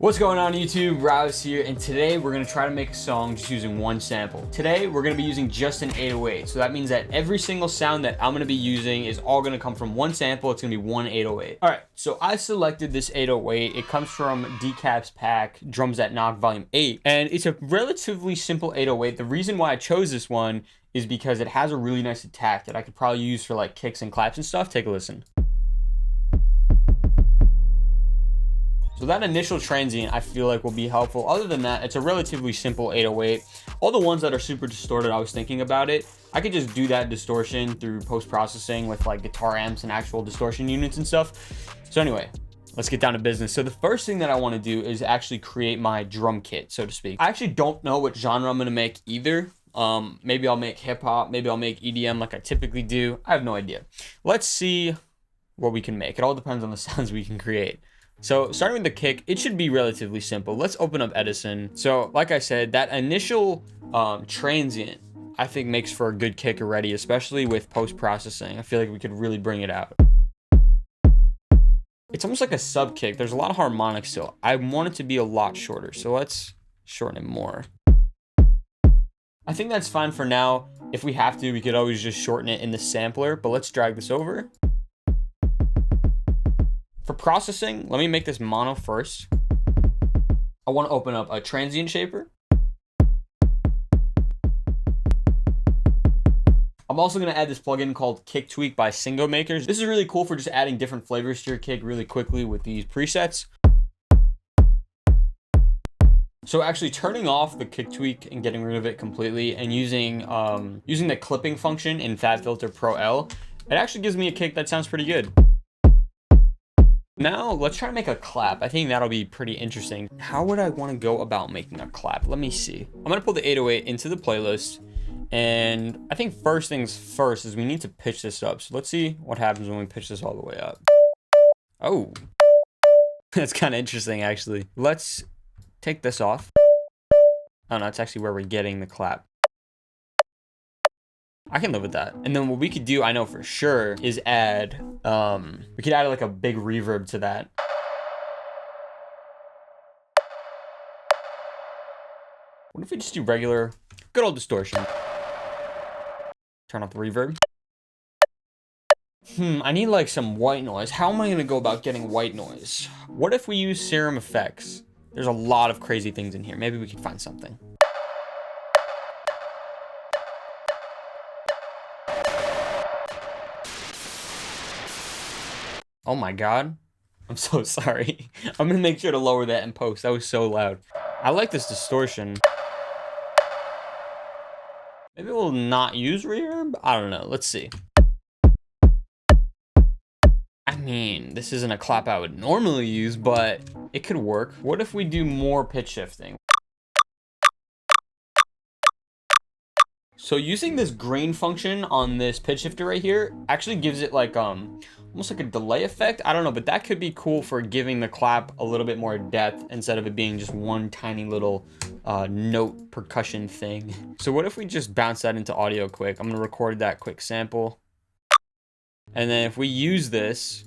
What's going on YouTube? Ryos here, and today we're going to try to make a song just using one sample. Today we're going to be using just an 808, so that means that every single sound that I'm going to be using is all going to come from one sample. It's going to be one 808. Alright, so I selected this 808. It comes from Decap's pack, Drums That Knock Volume 8, and it's a relatively simple 808. The reason why I chose this one is because it has a really nice attack that I could probably use for like kicks and claps and stuff. Take a listen. So that initial transient I feel like will be helpful. Other than that, it's a relatively simple 808. All the ones that are super distorted, I was thinking about it. I could just do that distortion through post-processing with like guitar amps and actual distortion units and stuff. So anyway, let's get down to business. So the first thing that I want to do is actually create my drum kit, so to speak. I actually don't know what genre I'm going to make either. Maybe I'll make hip hop, maybe I'll make EDM like I typically do. I have no idea. Let's see what we can make. It all depends on the sounds we can create. So starting with the kick, it should be relatively simple. Let's open up Edison. So like I said, that initial transient I think makes for a good kick already, especially with post-processing. I feel like we could really bring it out. It's almost like a sub kick. There's a lot of harmonics still. I want it to be a lot shorter, so let's shorten it more. I think that's fine for now. If we have to, we could always just shorten it in the sampler, but let's drag this over. For processing, let me make this mono first. I want to open up a transient shaper. I'm also going to add this plugin called Kick Tweak by Singo Makers. This is really cool for just adding different flavors to your kick really quickly with these presets. So actually turning off the kick tweak and getting rid of it completely and using the clipping function in FabFilter Pro L, it actually gives me a kick that sounds pretty good. Now, let's try to make a clap. I think that'll be pretty interesting. How would I want to go about making a clap? Let me see. I'm going to pull the 808 into the playlist. And I think first things first is we need to pitch this up. So let's see what happens when we pitch this all the way up. Oh, that's kind of interesting, actually. Let's take this off. Oh, no, it's actually where we're getting the clap. I can live with that. And then what we could do, I know for sure, is add, we could add like a big reverb to that. What if we just do regular, good old distortion? Turn off the reverb. I need like some white noise. How am I gonna go about getting white noise? What if we use Serum Effects? There's a lot of crazy things in here. Maybe we can find something. Oh my God, I'm so sorry. I'm gonna make sure to lower that in post. That was so loud. I like this distortion. Maybe we'll not use reverb? I don't know, let's see. I mean, this isn't a clap I would normally use, but it could work. What if we do more pitch shifting? So using this grain function on this pitch shifter right here actually gives it like almost like a delay effect. I don't know, but that could be cool for giving the clap a little bit more depth instead of it being just one tiny little note percussion thing. So what if we just bounce that into audio quick? I'm gonna record that quick sample. And then if we use this,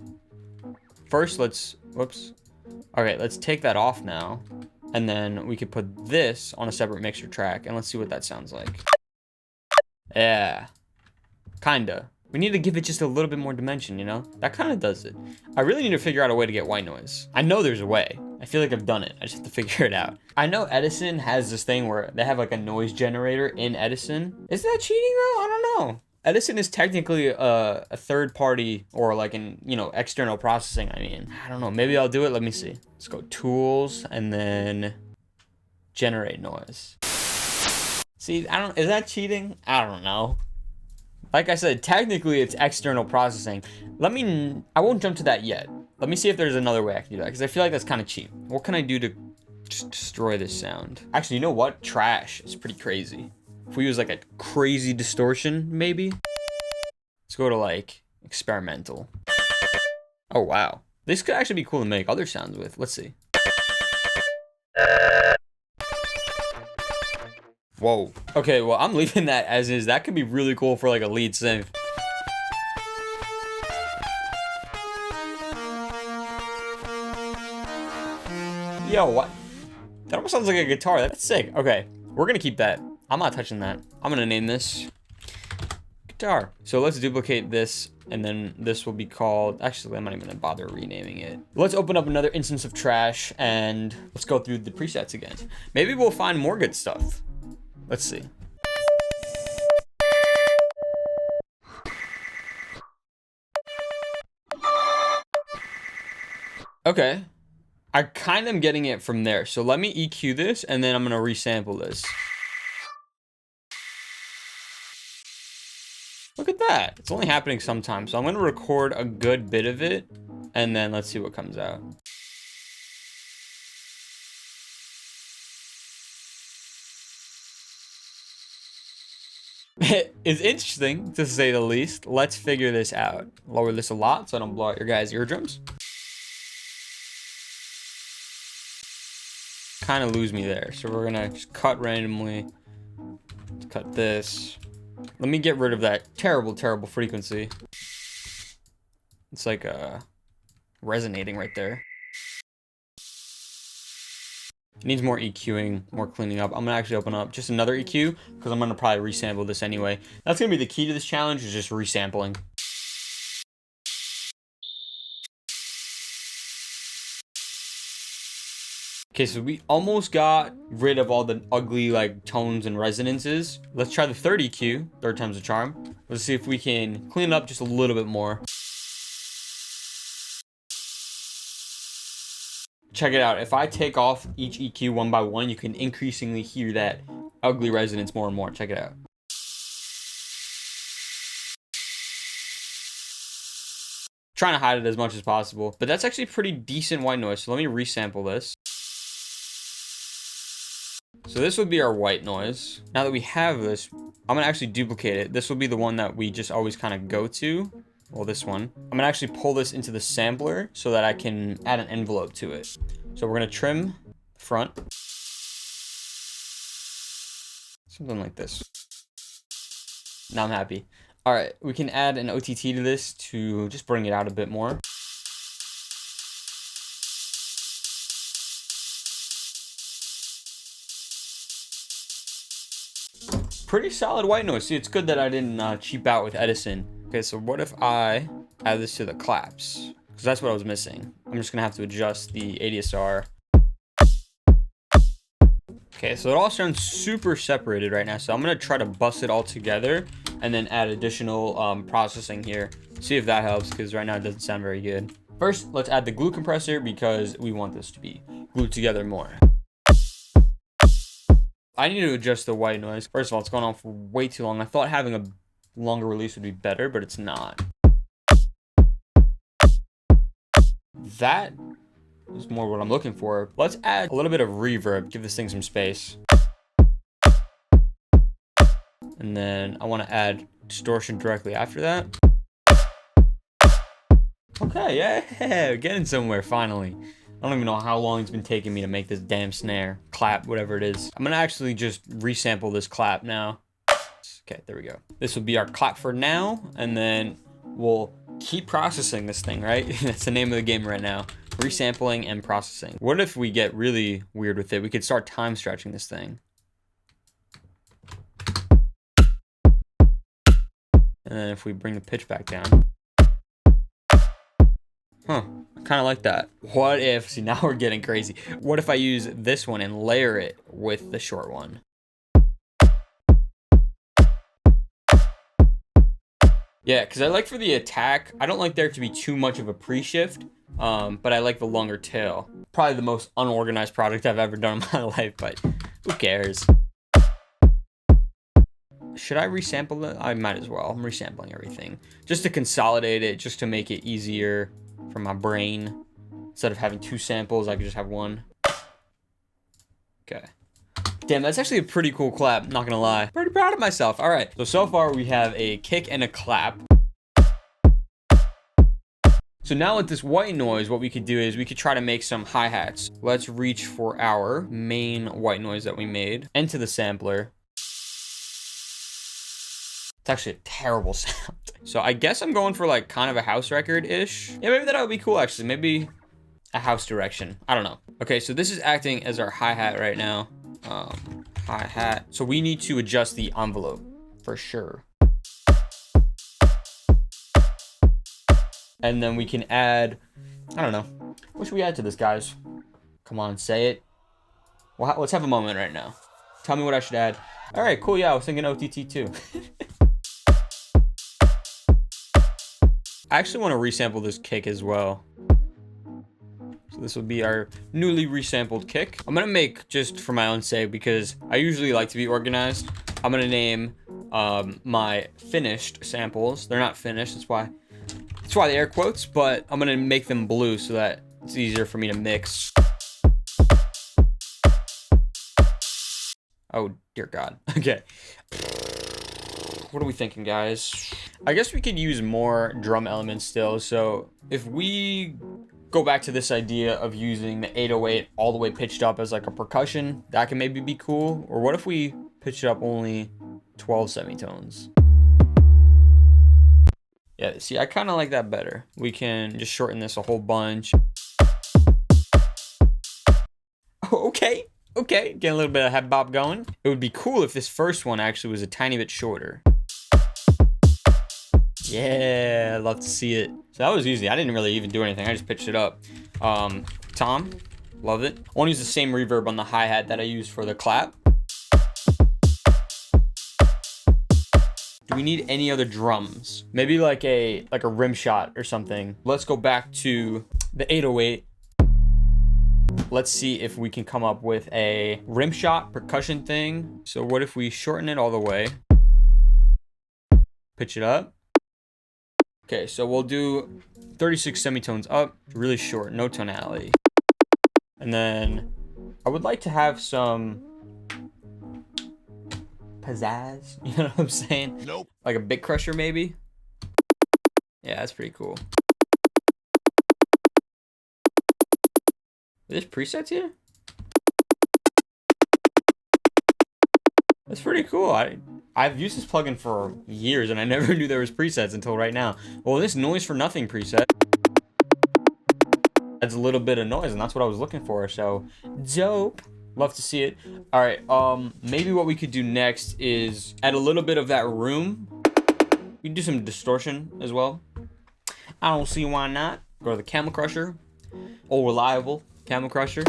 first whoops. Okay, let's take that off now. And then we could put this on a separate mixer track and let's see what that sounds like. Yeah, kinda. We need to give it just a little bit more dimension, you know? That kind of does it. I really need to figure out a way to get white noise. I know there's a way. I feel like I've done it. I just have to figure it out. I know Edison has this thing where they have like a noise generator in Edison. Is that cheating though? I don't know. Edison is technically a third party or like external processing. I mean, I don't know. Maybe I'll do it. Let me see. Let's go tools and then generate noise. See, is that cheating? I don't know. Like I said, technically it's external processing. I won't jump to that yet. Let me see if there's another way I can do that, because I feel like that's kind of cheap. What can I do to just destroy this sound? Actually, you know what? Trash is pretty crazy. If we use like a crazy distortion, maybe? Let's go to like experimental. Oh, wow. This could actually be cool to make other sounds with. Let's see. Whoa. Okay, well, I'm leaving that as is. That could be really cool for like a lead synth. Yo, what? That almost sounds like a guitar. That's sick. Okay, we're gonna keep that. I'm not touching that. I'm gonna name this guitar. So let's duplicate this, and then this will be called, actually, I'm not even gonna bother renaming it. Let's open up another instance of trash, and let's go through the presets again. Maybe we'll find more good stuff. Let's see. Okay, I kind of am getting it from there. So let me EQ this, and then I'm gonna resample this. Look at that. It's only happening sometimes. So I'm gonna record a good bit of it, and then let's see what comes out. It is interesting, to say the least. Let's figure this out. Lower this a lot so I don't blow out your guys' eardrums. Kind of lose me there, so we're gonna just cut randomly. Let's cut this. Let me get rid of that terrible frequency. It's like resonating right there. It needs more EQing, more cleaning up. I'm gonna actually open up just another EQ because I'm gonna probably resample this anyway. That's gonna be the key to this challenge, is just resampling. Okay, so we almost got rid of all the ugly like tones and resonances. Let's try the third EQ, third time's a charm. Let's see if we can clean it up just a little bit more. Check it out. If I take off each EQ one by one, you can increasingly hear that ugly resonance more and more. Check it out. Trying to hide it as much as possible, but that's actually pretty decent white noise. So let me resample this. So this would be our white noise. Now that we have this, I'm gonna actually duplicate it. This will be the one that we just always kind of go to. Well, this one. I'm gonna actually pull this into the sampler so that I can add an envelope to it. So we're gonna trim the front. Something like this. Now I'm happy. All right, we can add an OTT to this to just bring it out a bit more. Pretty solid white noise. See, it's good that I didn't cheap out with Edison. Okay, so what if I add this to the claps? Because that's what I was missing. I'm just gonna have to adjust the ADSR. Okay, so it all sounds super separated right now. So I'm gonna try to bust it all together and then add additional processing here. See if that helps, because right now it doesn't sound very good. First, let's add the glue compressor because we want this to be glued together more. I need to adjust the white noise. First of all, it's going on for way too long. I thought having a longer release would be better, but it's not. That is more what I'm looking for. Let's add a little bit of reverb, give this thing some space. And then I want to add distortion directly after that. Okay, yeah, getting somewhere finally. I don't even know how long it's been taking me to make this damn snare, clap, whatever it is. I'm gonna actually just resample this clap now. Okay, there we go. This will be our clap for now, and then we'll keep processing this thing, right? That's the name of the game right now. Resampling and processing. What if we get really weird with it? We could start time stretching this thing. And then if we bring the pitch back down. Huh, I kind of like that. What if, see, now we're getting crazy. What if I use this one and layer it with the short one? Yeah, because I like for the attack, I don't like there to be too much of a pre-shift, but I like the longer tail. Probably the most unorganized project I've ever done in my life, but who cares? Should I resample it? I might as well. I'm resampling everything. Just to consolidate it, just to make it easier for my brain. Instead of having two samples, I could just have one. Okay. Damn, that's actually a pretty cool clap, not gonna lie. Pretty proud of myself. All right, so far we have a kick and a clap. So now with this white noise, what we could do is we could try to make some hi-hats. Let's reach for our main white noise that we made, enter the sampler. It's actually a terrible sound. So I guess I'm going for like kind of a house record-ish. Yeah, maybe that would be cool actually. Maybe a house direction. I don't know. Okay, so this is acting as our hi-hat right now. Hi-hat. So we need to adjust the envelope for sure. And then we can add, I don't know. What should we add to this, guys? Come on, say it. Well, let's have a moment right now. Tell me what I should add. All right, cool. Yeah, I was thinking OTT too. I actually want to resample this kick as well. So this will be our newly resampled kick. I'm going to make just for my own sake because I usually like to be organized. I'm going to name my finished samples. They're not finished. That's why the air quotes, but I'm going to make them blue so that it's easier for me to mix. Oh, dear God. Okay. What are we thinking, guys? I guess we could use more drum elements still. So if we go back to this idea of using the 808 all the way pitched up as like a percussion, that can maybe be cool. Or what if we pitch it up only 12 semitones? Yeah, see, I kind of like that better. We can just shorten this a whole bunch. Oh, okay. Okay, getting a little bit of head bop going. It would be cool if this first one actually was a tiny bit shorter. Yeah, love to see it. So that was easy. I didn't really even do anything. I just pitched it up. Tom, love it. I want to use the same reverb on the hi-hat that I used for the clap. Do we need any other drums? Maybe like a rim shot or something. Let's go back to the 808. Let's see if we can come up with a rim shot percussion thing. So what if we shorten it all the way? Pitch it up. Okay, so we'll do 36 semitones up, really short, no tonality. And then I would like to have some pizzazz, you know what I'm saying? Nope. Like a bit crusher maybe? Yeah, that's pretty cool. There's presets here? That's pretty cool. I've used this plugin for years and I never knew there was presets until right now. Well, this noise for nothing preset adds a little bit of noise and that's what I was looking for. So dope. Love to see it. All right. Maybe what we could do next is add a little bit of that room. We can do some distortion as well. I don't see why not. Go to the Camel Crusher. Old reliable Camel Crusher.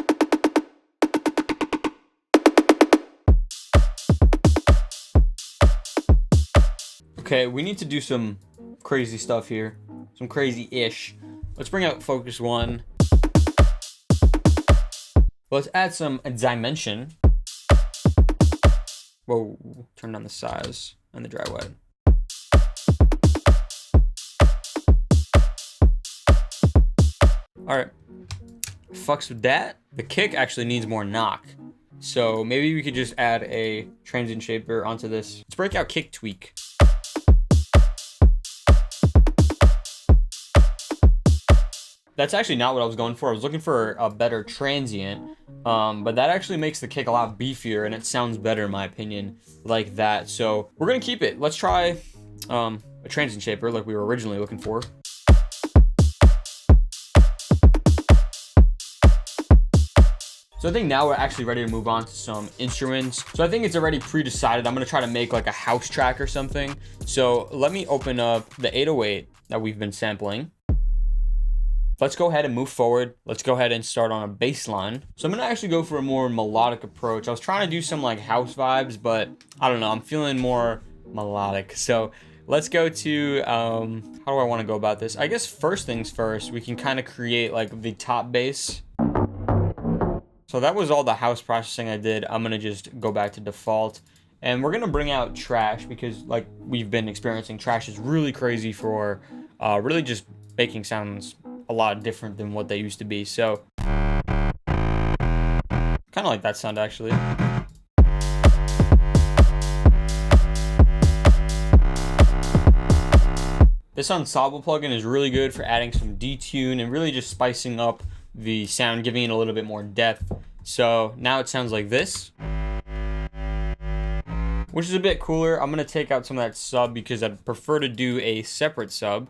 Okay, we need to do some crazy stuff here. Some crazy-ish. Let's bring out Focus 1. Let's add some dimension. Whoa, turn down the size and the dry wide. All right, fucks with that. The kick actually needs more knock. So maybe we could just add a transient shaper onto this. Let's break out kick tweak. That's actually not what I was going for. I was looking for a better transient, but that actually makes the kick a lot beefier and it sounds better in my opinion like that. So we're gonna keep it. Let's try a transient shaper like we were originally looking for. So I think now we're actually ready to move on to some instruments. So I think it's already pre-decided. I'm gonna try to make like a house track or something. So let me open up the 808 that we've been sampling. Let's go ahead and move forward. Let's go ahead and start on a bass line. So I'm gonna actually go for a more melodic approach. I was trying to do some like house vibes, but I don't know, I'm feeling more melodic. So let's go to, how do I wanna go about this? I guess first things first, we can kind of create like the top bass. So that was all the house processing I did. I'm gonna just go back to default. And we're gonna bring out trash because like we've been experiencing, trash is really crazy for really just making sounds a lot different than what they used to be. So kind of like that sound actually. This Ensemble plugin is really good for adding some detune and really just spicing up the sound, giving it a little bit more depth. So now it sounds like this, which is a bit cooler. I'm gonna take out some of that sub because I'd prefer to do a separate sub.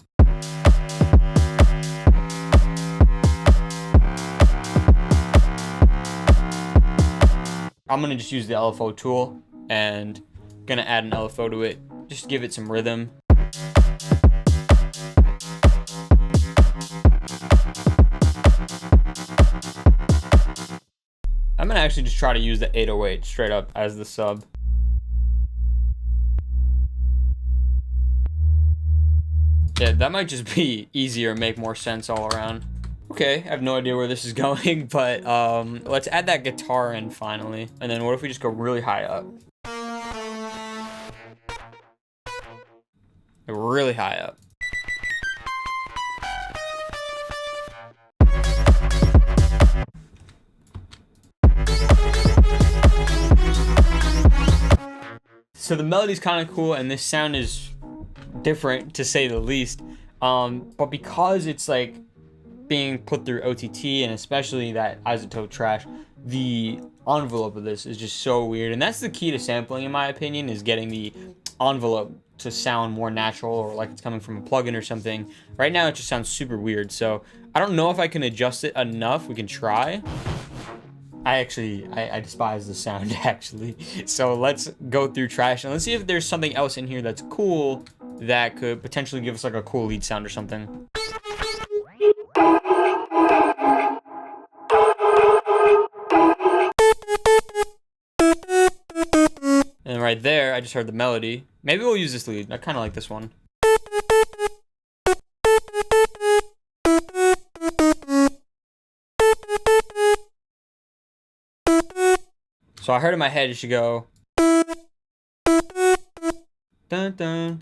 I'm gonna just use the LFO tool and gonna add an LFO to it, just to give it some rhythm. I'm gonna actually just try to use the 808 straight up as the sub. Yeah, that might just be easier, make more sense all around. Okay, I have no idea where this is going, but let's add that guitar in finally. And then what if we just go really high up? Really high up. So the melody's kind of cool, and this sound is different to say the least. But because it's like being put through OTT, and especially that isotope trash, the envelope of this is just so weird. And that's the key to sampling, in my opinion, is getting the envelope to sound more natural, or like it's coming from a plugin or something. Right now it just sounds super weird, so I don't know if I can adjust it enough. We can try. I despise the sound, actually. So let's go through trash and let's see if there's something else in here that's cool that could potentially give us like a cool lead sound or something. And right there, I just heard the melody. Maybe we'll use this lead. I kind of like this one. So I heard in my head it should go dun dun.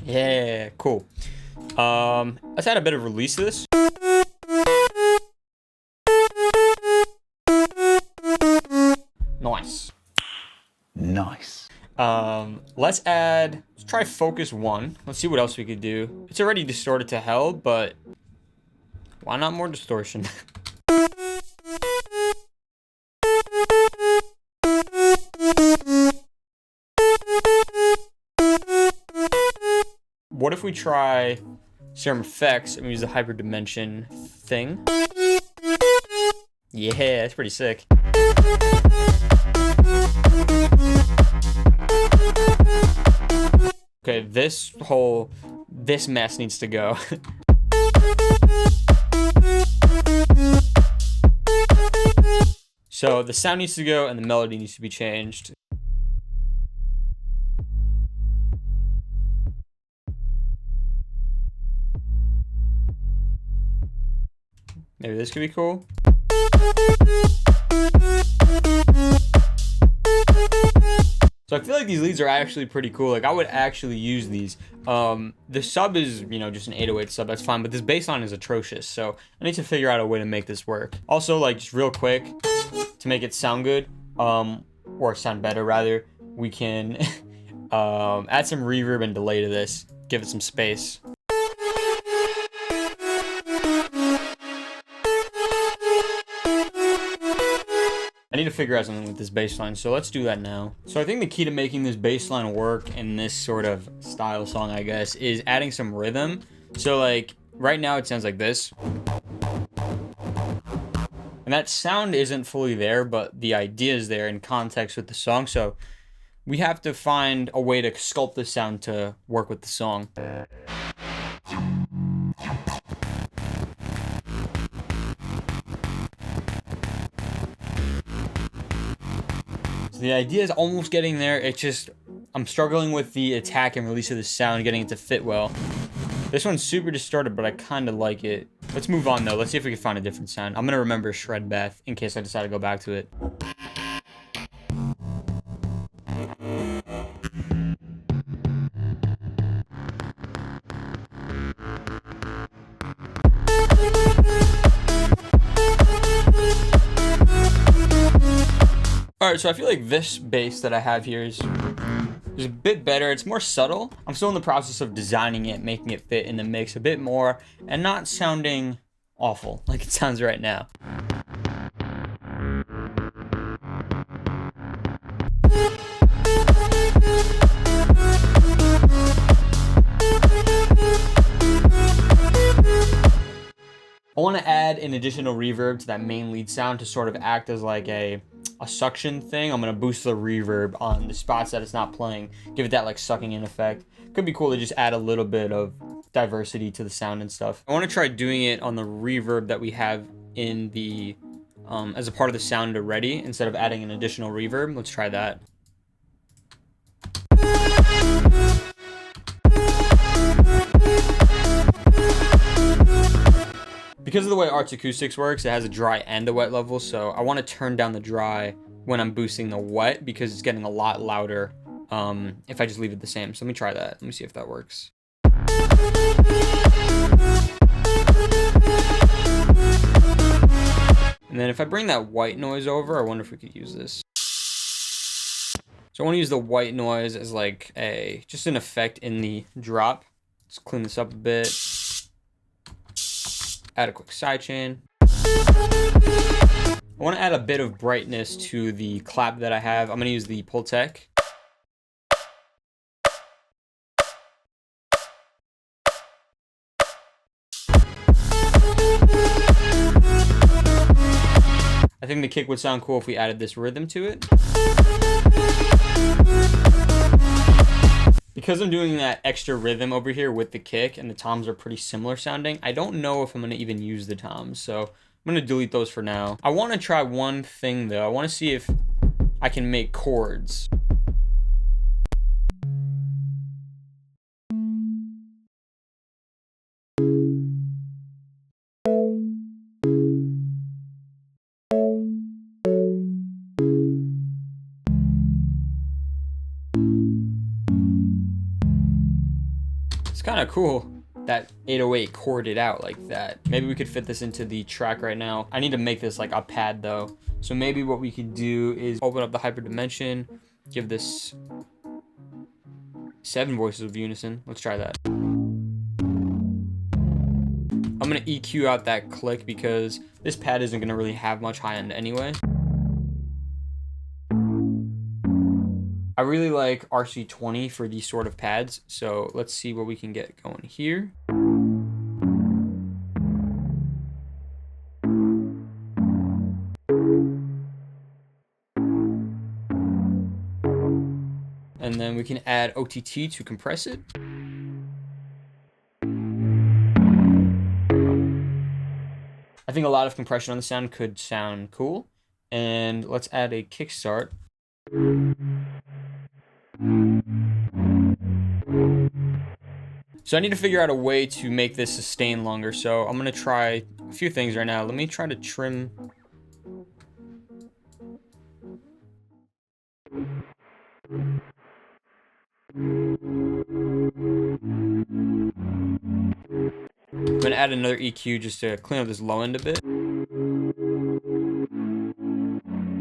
Yeah, cool. Let's add a bit of release to this. Nice. Nice. Let's try focus 1. Let's see what else we could do. It's already distorted to hell, but why not more distortion? What if we try Serum Effects and we use the hyperdimension thing? Yeah, that's pretty sick. Okay, this mess needs to go. So the sound needs to go and the melody needs to be changed. Maybe this could be cool. So I feel like these leads are actually pretty cool. Like I would actually use these. The sub is, just an 808 sub. That's fine. But this bass line is atrocious. So I need to figure out a way to make this work. Also, like just real quick, to make it sound good, or sound better rather, we can add some reverb and delay to this. Give it some space. I need to figure out something with this bass line, so let's do that now. So I think the key to making this bass line work in this sort of style song, I guess, is adding some rhythm. So like right now it sounds like this. And that sound isn't fully there, but the idea is there in context with the song. So we have to find a way to sculpt the sound to work with the song. So the idea is almost getting there. It's just, I'm struggling with the attack and release of the sound, getting it to fit well. This one's super distorted, but I kind of like it. Let's move on though. Let's see if we can find a different sound. I'm gonna remember Shred Bath in case I decide to go back to it. Alright, so I feel like this bass that I have here is a bit better. It's more subtle. I'm still in the process of designing it, making it fit in the mix a bit more, and not sounding awful like it sounds right now. I want to add add an additional reverb to that main lead sound to sort of act as like a suction thing. I'm gonna boost the reverb on the spots that it's not playing, give it that like sucking in effect. Could be cool to just add a little bit of diversity to the sound and stuff. I want to try doing it on the reverb that we have in the as a part of the sound already, instead of adding an additional reverb. Let's try that. Because of the way Arts Acoustics works, it has a dry and a wet level, so I want to turn down the dry when I'm boosting the wet because it's getting a lot louder if I just leave it the same. So let me try that. Let me see if that works. And then if I bring that white noise over, I wonder if we could use this. So I want to use the white noise as like just an effect in the drop. Let's clean this up a bit. Add a quick sidechain. I want to add a bit of brightness to the clap that I have. I'm going to use the Pultec. I think the kick would sound cool if we added this rhythm to it. Because I'm doing that extra rhythm over here with the kick and the toms are pretty similar sounding, I don't know if I'm going to even use the toms. So I'm going to delete those for now. I want to try one thing though. I want to see if I can make chords. Kind of cool that 808 chorded out like that. Maybe we could fit this into the track right now. I need to make this like a pad though. So maybe what we could do is open up the hyperdimension, give this 7 voices of unison. Let's try that. I'm gonna EQ out that click because this pad isn't gonna really have much high end anyway. I really like RC20 for these sort of pads, so let's see what we can get going here. And then we can add OTT to compress it. I think a lot of compression on the sound could sound cool. And let's add a kickstart. So I need to figure out a way to make this sustain longer. So I'm going to try a few things right now. Let me try to trim. I'm going to add another EQ just to clean up this low end a bit.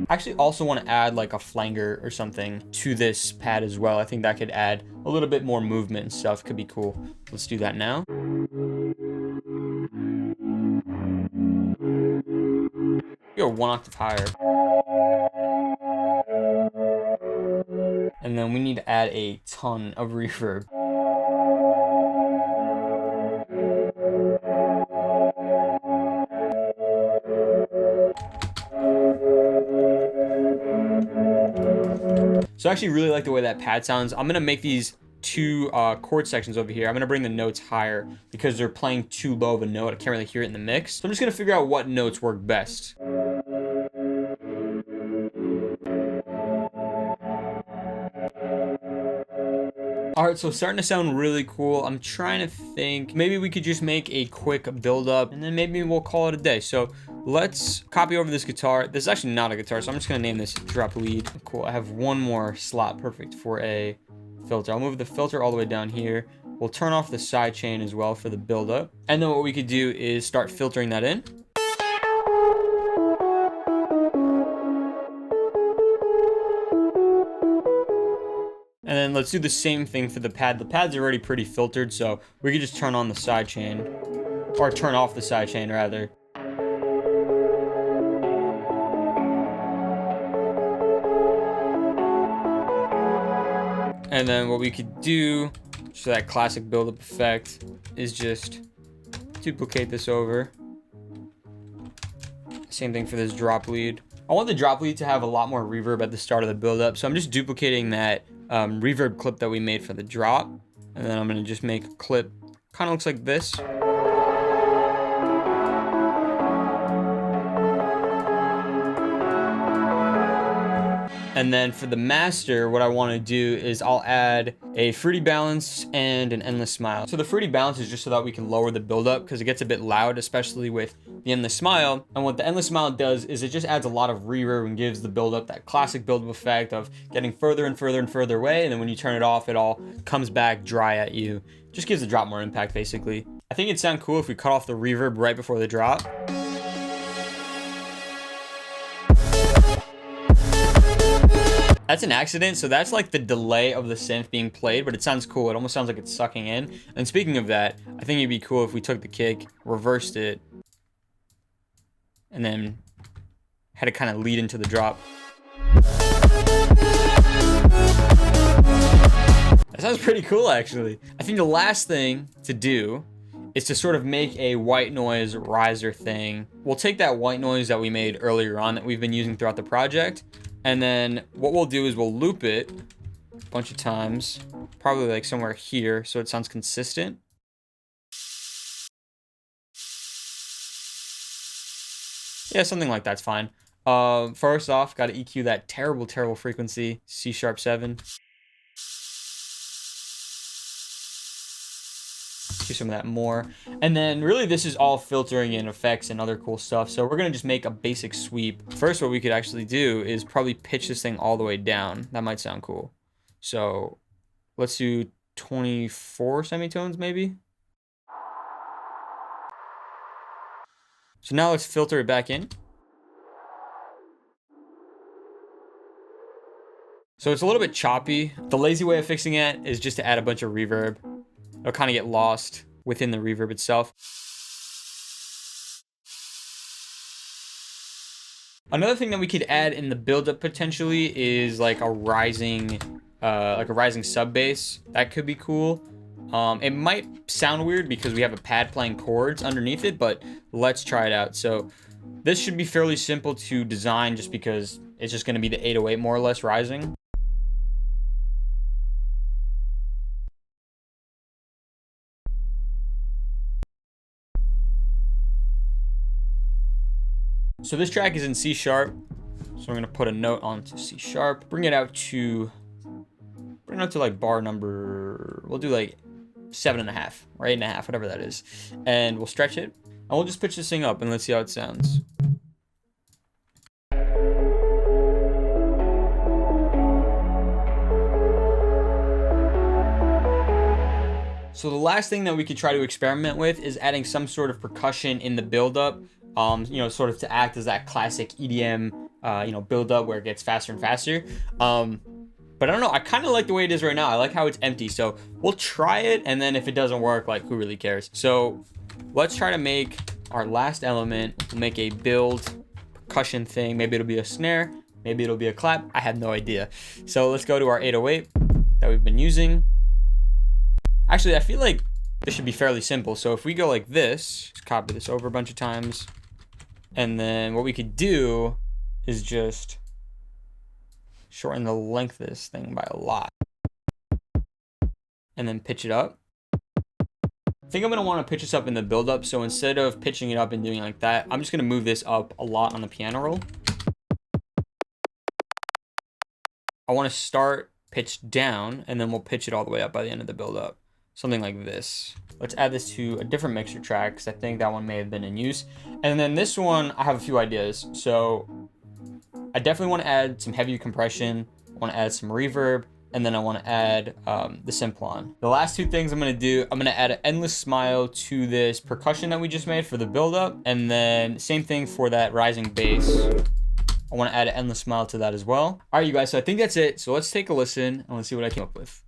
I actually also want to add like a flanger or something to this pad as well. I think that could add a little bit more movement and stuff. Could be cool. Let's do that now. Go 1 octave higher. And then we need to add a ton of reverb. So I actually really like the way that pad sounds. I'm gonna make these 2 chord sections over here. I'm gonna bring the notes higher because they're playing too low of a note. I can't really hear it in the mix. So I'm just gonna figure out what notes work best. All right, so starting to sound really cool. I'm trying to think, maybe we could just make a quick build up and then maybe we'll call it a day. So let's copy over this guitar. This is actually not a guitar, so I'm just gonna name this drop lead. Cool, I have one more slot, perfect for a filter. I'll move the filter all the way down here. We'll turn off the side chain as well for the build up. And then what we could do is start filtering that in. And then let's do the same thing for the pad. The pad's already pretty filtered, so we could just turn on the side chain, or turn off the side chain rather. And then what we could do, so that classic build-up effect, is just duplicate this over. Same thing for this drop lead. I want the drop lead to have a lot more reverb at the start of the build-up, so I'm just duplicating that reverb clip that we made for the drop, and then I'm gonna just make a clip, kind of looks like this. And then for the master, what I want to do is I'll add a fruity balance and an endless smile. So the fruity balance is just so that we can lower the buildup because it gets a bit loud, especially with the endless smile. And what the endless smile does is it just adds a lot of reverb and gives the buildup that classic buildup effect of getting further and further and further away. And then when you turn it off, it all comes back dry at you. Just gives the drop more impact, basically. I think it'd sound cool if we cut off the reverb right before the drop. That's an accident, so that's like the delay of the synth being played, but it sounds cool. It almost sounds like it's sucking in. And speaking of that, I think it'd be cool if we took the kick, reversed it, and then had it kind of lead into the drop. That sounds pretty cool, actually. I think the last thing to do is to sort of make a white noise riser thing. We'll take that white noise that we made earlier on that we've been using throughout the project, and then what we'll do is we'll loop it a bunch of times, probably like somewhere here, so it sounds consistent. Yeah, something like that's fine. First off, got to EQ that terrible frequency, C#7. Do some of that more. And then really this is all filtering in effects and other cool stuff. So we're going to just make a basic sweep. First, what we could actually do is probably pitch this thing all the way down. That might sound cool. So let's do 24 semitones maybe. So now let's filter it back in. So it's a little bit choppy. The lazy way of fixing it is just to add a bunch of reverb. It'll kind of get lost within the reverb itself. Another thing that we could add in the buildup potentially is like a rising sub bass. That could be cool. It might sound weird because we have a pad playing chords underneath it, but let's try it out. So this should be fairly simple to design just because it's just going to be the 808 more or less rising. So this track is in C#, so I'm gonna put a note onto C#, bring it out to like bar number, we'll do like 7.5 or 8.5, whatever that is, and we'll stretch it, and we'll just pitch this thing up and let's see how it sounds. So the last thing that we could try to experiment with is adding some sort of percussion in the buildup. Sort of to act as that classic EDM, build up where it gets faster and faster. But I don't know, I kind of like the way it is right now. I like how it's empty. So we'll try it. And then if it doesn't work, like who really cares? So let's try to make our last element. We'll make a build percussion thing. Maybe it'll be a snare. Maybe it'll be a clap. I have no idea. So let's go to our 808 that we've been using. Actually, I feel like this should be fairly simple. So if we go like this, just copy this over a bunch of times. And then what we could do is just shorten the length of this thing by a lot. And then pitch it up. I think I'm going to want to pitch this up in the build-up. So instead of pitching it up and doing like that, I'm just going to move this up a lot on the piano roll. I want to start pitched down, and then we'll pitch it all the way up by the end of the build-up. Something like this. Let's add this to a different mixer track because I think that one may have been in use. And then this one, I have a few ideas. So I definitely want to add some heavy compression. I want to add some reverb. And then I want to add the Simplon. The last two things I'm going to do, I'm going to add an endless smile to this percussion that we just made for the buildup. And then same thing for that rising bass. I want to add an endless smile to that as well. All right, you guys, so I think that's it. So let's take a listen and let's see what I came up with.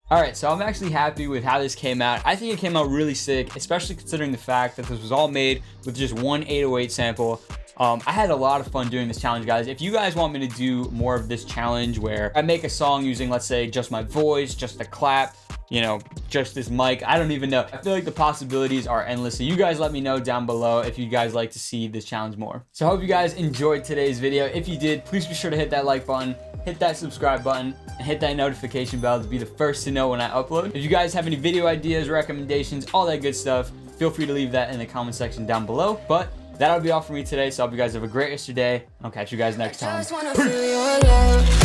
All right, so I'm actually happy with how this came out. I think it came out really sick, especially considering the fact that this was all made with just one 808 sample. I had a lot of fun doing this challenge, guys. If you guys want me to do more of this challenge where I make a song using, let's say, just my voice, just a clap, you know, just this mic, I don't even know. I feel like the possibilities are endless. So you guys let me know down below if you guys like to see this challenge more. So I hope you guys enjoyed today's video. If you did, please be sure to hit that like button, hit that subscribe button, and hit that notification bell to be the first to know when I upload. If you guys have any video ideas, recommendations, all that good stuff, feel free to leave that in the comment section down below. But that'll be all for me today. So I hope you guys have a great rest of your day. I'll catch you guys next time. Peace.